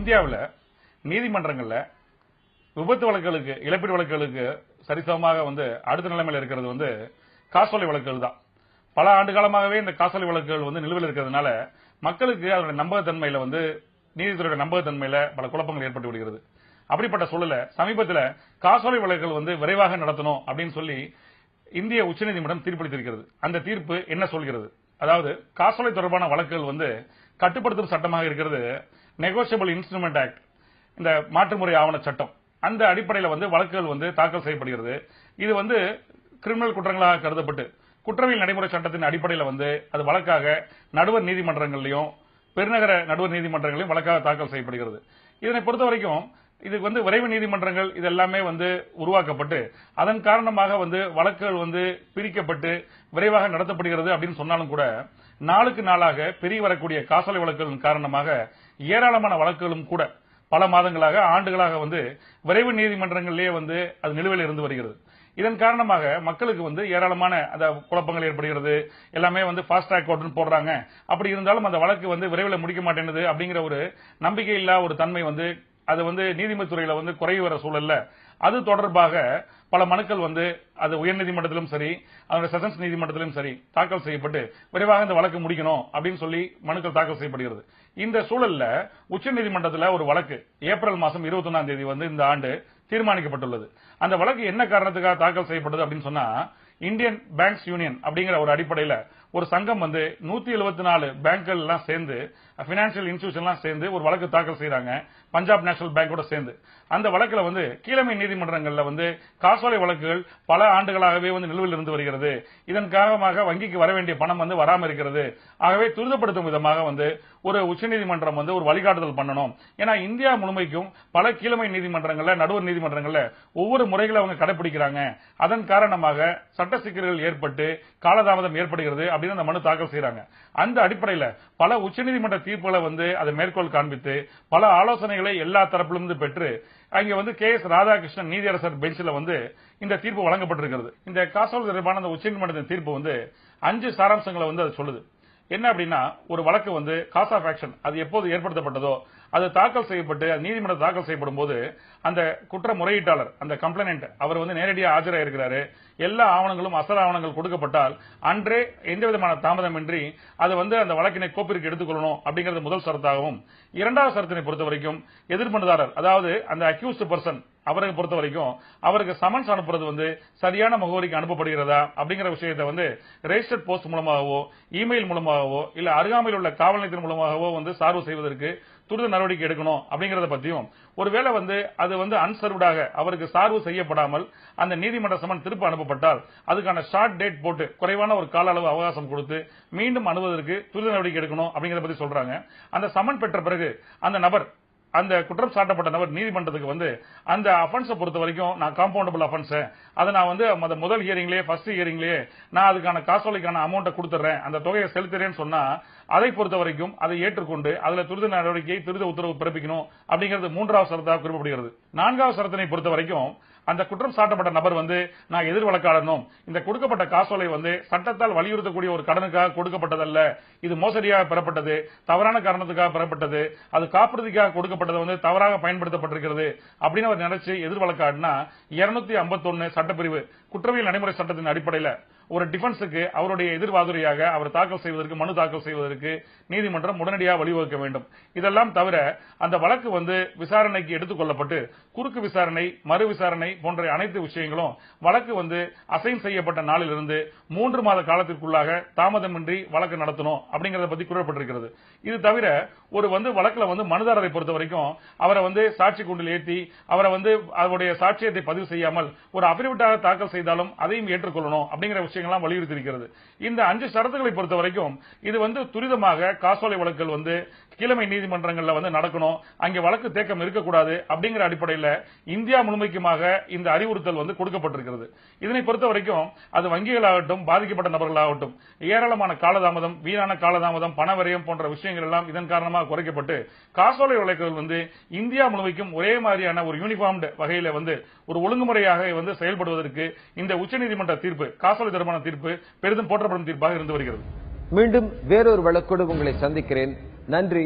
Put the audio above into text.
இந்தியாவில் நீதிமன்றங்கள்ல விபத்து வழக்குகளுக்கு இழப்பீடு வழக்குகளுக்கு சரிசமமாக அடுத்த நிலைமையில் இருக்கிறது காசோலை வழக்குகள் தான். பல ஆண்டு காலமாகவே இந்த காசோலை வழக்குகள் நிலுவையில் இருக்கிறதுனால மக்களுக்கு அதனுடைய நம்பகத்தன்மையில நீதித்துறையோட நம்பகத்தன்மையில பல குழப்பங்கள் ஏற்பட்டு விடுகிறது. அப்படிப்பட்ட சூழல சமீபத்தில் காசோலை வழக்குகள் விரைவாக நடத்தணும் அப்படின்னு சொல்லி இந்திய உச்சநீதிமன்றம் தீர்ப்பளித்திருக்கிறது. அந்த தீர்ப்பு என்ன சொல்கிறது? அதாவது காசோலை தொடர்பான வழக்குகள் கட்டுப்படுத்தும் சட்டமாக இருக்கிறது நெகோசியபிள் இன்ஸ்ட்ருமெண்ட் ஆக்ட், இந்த மாற்றுமுறை ஆவண சட்டம். அந்த அடிப்படையில் வழக்குகள் தாக்கல் செய்யப்படுகிறது. இது கிரிமினல் குற்றங்களாக கருதப்பட்டு குற்றவியல் நடைமுறை சட்டத்தின் அடிப்படையில் அது வழக்காக நடுவர் நீதிமன்றங்களிலும் பெருநகர நடுவர் நீதிமன்றங்களிலும் வழக்காக தாக்கல் செய்யப்படுகிறது. இதனை பொறுத்த வரைக்கும் இதுக்கு விரைவு நீதிமன்றங்கள் இதெல்லாமே உருவாக்கப்பட்டு அதன் காரணமாக வழக்குகள் பிரிக்கப்பட்டு விரைவாக நடத்தப்படுகிறது அப்படின்னு சொன்னாலும் கூட நாளுக்கு நாளாக பெருகி வரக்கூடிய காசோலை வழக்குகளின் காரணமாக ஏராளமான வழக்குகளும் கூட பல மாதங்களாக ஆண்டுகளாக விரைவு நீதிமன்றங்களிலேயே அது நிலுவையில் இருந்து வருகிறது. இதன் காரணமாக மக்களுக்கு ஏராளமான குழப்பங்கள் ஏற்படுகிறது. எல்லாமே ஃபாஸ்ட் ட்ராக் கோர்ட்னு போடுறாங்க. அப்படி இருந்தாலும் அந்த வழக்கு விரைவில் முடிக்க மாட்டேங்குது அப்படிங்கிற ஒரு நம்பிக்கை இல்லா ஒரு தன்மை அது நீதிமன்ற துறையில குறைவு வர சூழல்ல அது தொடர்பாக பல மனுக்கள் அது உயர்நீதிமன்றத்திலும் சரி அதனுடைய செஷன்ஸ் நீதிமன்றத்திலும் சரி தாக்கல் செய்யப்பட்டு விரைவாக இந்த வழக்கு முடிக்கணும் அப்படின்னு சொல்லி மனுக்கள் தாக்கல் செய்யப்படுகிறது. இந்த சூழல்ல உச்சநீதிமன்றத்தில் ஒரு வழக்கு ஏப்ரல் மாதம் 21ஆம் தேதி இந்த ஆண்டு தீர்மானிக்கப்பட்டுள்ளது. அந்த வழக்கு என்ன காரணத்துக்காக தாக்கல் செய்யப்பட்டது அப்படின்னு சொன்னா இந்தியன் பேங்க்ஸ் யூனியன் அப்படிங்கிற ஒரு அடிப்படையில ஒரு சங்கம் 174 பேங்க்கள் எல்லாம் சேர்ந்து பினான்சியல் இன்ஸ்டிடியூஷன் எல்லாம் சேர்ந்து ஒரு வழக்கு தாக்கல் செய்யறாங்க பஞ்சாப் நேஷனல் பேங்கோட சேர்ந்து. அந்த வழக்குல கீழமை நீதிமன்றங்கள்ல காசோலை வழக்குகள் பல ஆண்டுகளாகவே நிலுவையில் இருந்து வருகிறது. இதன் காரணமாக வங்கிக்கு வர வேண்டிய பணம் வராம இருக்கிறது. ஆகவே துரிதப்படுத்தும் விதமாக ஒரு உச்சநீதிமன்றம் ஒரு வழிகாட்டுதல் பண்ணணும். ஏன்னா இந்தியா முழுமைக்கும் பல கீழமை நீதிமன்றங்கள்ல நடுவர் நீதிமன்றங்கள்ல ஒவ்வொரு முறைகளை அவங்க கடைபிடிக்கிறாங்க. அதன் காரணமாக சட்ட சிக்கல்கள் ஏற்பட்டு காலதாமதம் ஏற்படுகிறது அப்படின்னு அந்த மனு தாக்கல் செய்யறாங்க. அந்த அடிப்படையில் பல உச்சநீதிமன்ற தீர்ப்புகளை அதை மேற்கோள் காண்பித்து பல ஆலோசனைகளை எல்லா தரப்பிலிருந்து பெற்று அங்க கே.எஸ். ராதாகிருஷ்ணன் நீதியரசர் பெஞ்சில் இந்த தீர்ப்பு வழங்கப்பட்டிருக்கிறது. இந்த காசோலை தொடர்பான அந்த உச்சநீதிமன்றத்தின் தீர்ப்பு 5 சாராம்சங்களை அது சொல்லுது. என்ன அப்படின்னா ஒரு வழக்கு காஸ் ஆஃப் ஆக்ஷன் அது எப்போது ஏற்படுத்தப்பட்டதோ அது தாக்கல் செய்யப்பட்டு நீதிமன்றம் தாக்கல் செய்யப்படும் போது அந்த குற்ற முறையீட்டாளர் அந்த கம்ப்ளைனன்ட் அவர் நேரடியாக ஆஜராயிருக்கிறாரு. எல்லா ஆவணங்களும் அசல் ஆவணங்கள் கொடுக்கப்பட்டால் அன்றே எந்த விதமான தாமதமின்றி அது அந்த வழக்கினை கோப்பிற்கு எடுத்துக்கொள்ளணும் அப்படிங்கிறது முதல் சரத்தாகவும், இரண்டாவது சரத்தினை பொறுத்த வரைக்கும் எதிர்மனுதாரர் அதாவது அந்த அக்யூஸ்ட் பர்சன் அவரை பொறுத்த வரைக்கும் அவருக்கு சமன்ஸ் அனுப்புறது சரியான முகவரிக்கு அனுப்பப்படுகிறதா அப்படிங்கிற விஷயத்தை ரெஜிஸ்டர்ட் போஸ்ட் மூலமாகவோ இமெயில் மூலமாகவோ இல்ல அருகாமையில் உள்ள காவல் நிலையத்தின் மூலமாகவோ சார்பு செய்வதற்கு துரித நடவடிக்கை எடுக்கணும் அப்படிங்கறத பத்தியும், ஒருவேளை அது அன்சர்வ்டாக அவருக்கு சார்பு செய்யப்படாமல் அந்த நீதிமன்ற சமன் திருப்ப அனுப்பப்பட்டால் அதுக்கான ஷார்ட் டேட் போட்டு குறைவான ஒரு கால அளவு அவகாசம் கொடுத்து மீண்டும் அனுப்புவதற்கு துரித நடவடிக்கை எடுக்கணும் அப்படிங்கறத பத்தி சொல்றாங்க. அந்த சமன் பெற்ற பிறகு அந்த நபர் அந்த குற்றம் சாட்டப்பட்ட நபர் நீதிமன்றத்துக்கு அந்த அஃபென்ஸை பொறுத்த வரைக்கும் நான் காம்பவுண்டபிள் அஃபென்ஸ் அதை நான் முதல் ஹியரிங்லயே ஃபர்ஸ்ட் ஹியரிங்லயே நான் அதுக்கான காசோலைக்கான அமௌண்ட்டை கொடுத்துறேன் அந்த தொகையை செலுத்துறேன்னு சொன்னா அதை பொறுத்த வரைக்கும் அதை ஏற்றுக்கொண்டு அதுல துரித நடவடிக்கை துரித உத்தரவு பிறப்பிக்கணும் அப்படிங்கிறது 3வது சரத்தாக குறிப்பிடப்படுகிறது. 4வது சரத்தினை பொறுத்த வரைக்கும் அந்த குற்றம் சாட்டப்பட்ட நபர் நான் எதிர் வழக்காடணும் இந்த கொடுக்கப்பட்ட காசோலை சட்டத்தால் வலியுறுத்தக்கூடிய ஒரு கடனுக்காக கொடுக்கப்பட்டதல்ல, இது மோசடியாக பெறப்பட்டது, தவறான காரணத்துக்காக பெறப்பட்டது, அது காப்புறுதிக்காக கொடுக்கப்பட்டது தவறாக பயன்படுத்தப்பட்டிருக்கிறது அப்படின்னு அவர் நினைச்சு எதிர் வழக்காடினா 251 சட்டப்பிரிவு குற்றவியல் நடைமுறை சட்டத்தின் அடிப்படையில் ஒரு டிஃபென்ஸுக்கு அவருடைய எதிர்வாதுரையாக அவர் தாக்கல் செய்வதற்கு மனு தாக்கல் செய்வதற்கு நீதிமன்றம் உடனடியாக வழிவகுக்க வேண்டும். இதெல்லாம் தவிர அந்த வழக்கு விசாரணைக்கு எடுத்துக் கொள்ளப்பட்டு குறுக்கு விசாரணை மறு விசாரணை போன்ற அனைத்து விஷயங்களும் வழக்கு அசைன் செய்யப்பட்ட நாளிலிருந்து 3 மாத காலத்திற்குள்ளாக தாமதமின்றி வழக்கு நடத்தணும் அப்படிங்கறத பத்தி கூறப்பட்டிருக்கிறது. இது தவிர ஒரு வழக்குல மனுதாரரை பொறுத்த வரைக்கும் அவரை சாட்சி கூண்டில் ஏற்றி அவரை அவருடைய சாட்சியத்தை பதிவு செய்யாமல் ஒரு அபிடவிட்டாக தாக்கல் செய்தாலும் அதையும் ஏற்றுக்கொள்ளணும் அப்படிங்கிற விஷயங்கள்லாம் வலியுறுத்தியிருக்கிறது. இந்த 5 ஷரத்துகளை பொறுத்த வரைக்கும் இது துரிதமாக காசோலை வழக்குகள் கீழமை நீதிமன்றங்கள்ல நடக்கணும், அங்கே வழக்கு தேக்கம் இருக்கக்கூடாது அப்படிங்கிற அடிப்படையில் இந்தியா முழுமைக்குமாக இந்த அறிவுறுத்தல் கொடுக்கப்பட்டிருக்கிறது. இதனை பொறுத்த வரைக்கும் அது வங்கிகளாகட்டும் பாதிக்கப்பட்ட நபர்களாகட்டும் ஏராளமான காலதாமதம் வீணான காலதாமதம் பண விரயம் போன்ற விஷயங்கள் எல்லாம் இதன் காரணமாக குறைக்கப்பட்டு காசோலை வழக்குகள் இந்தியா முழுமைக்கும் ஒரே மாதிரியான ஒரு யூனிஃபார்ம்டு வகையில ஒரு ஒழுங்குமுறையாக செயல்படுவதற்கு இந்த உச்சநீதிமன்ற தீர்ப்பு காசோலை தொடர்பான தீர்ப்பு பெரிதும் போற்றப்படும் தீர்ப்பாக இருந்து வருகிறது. மீண்டும் வேறொரு வழக்கோடு உங்களை சந்திக்கிறேன். நன்றி.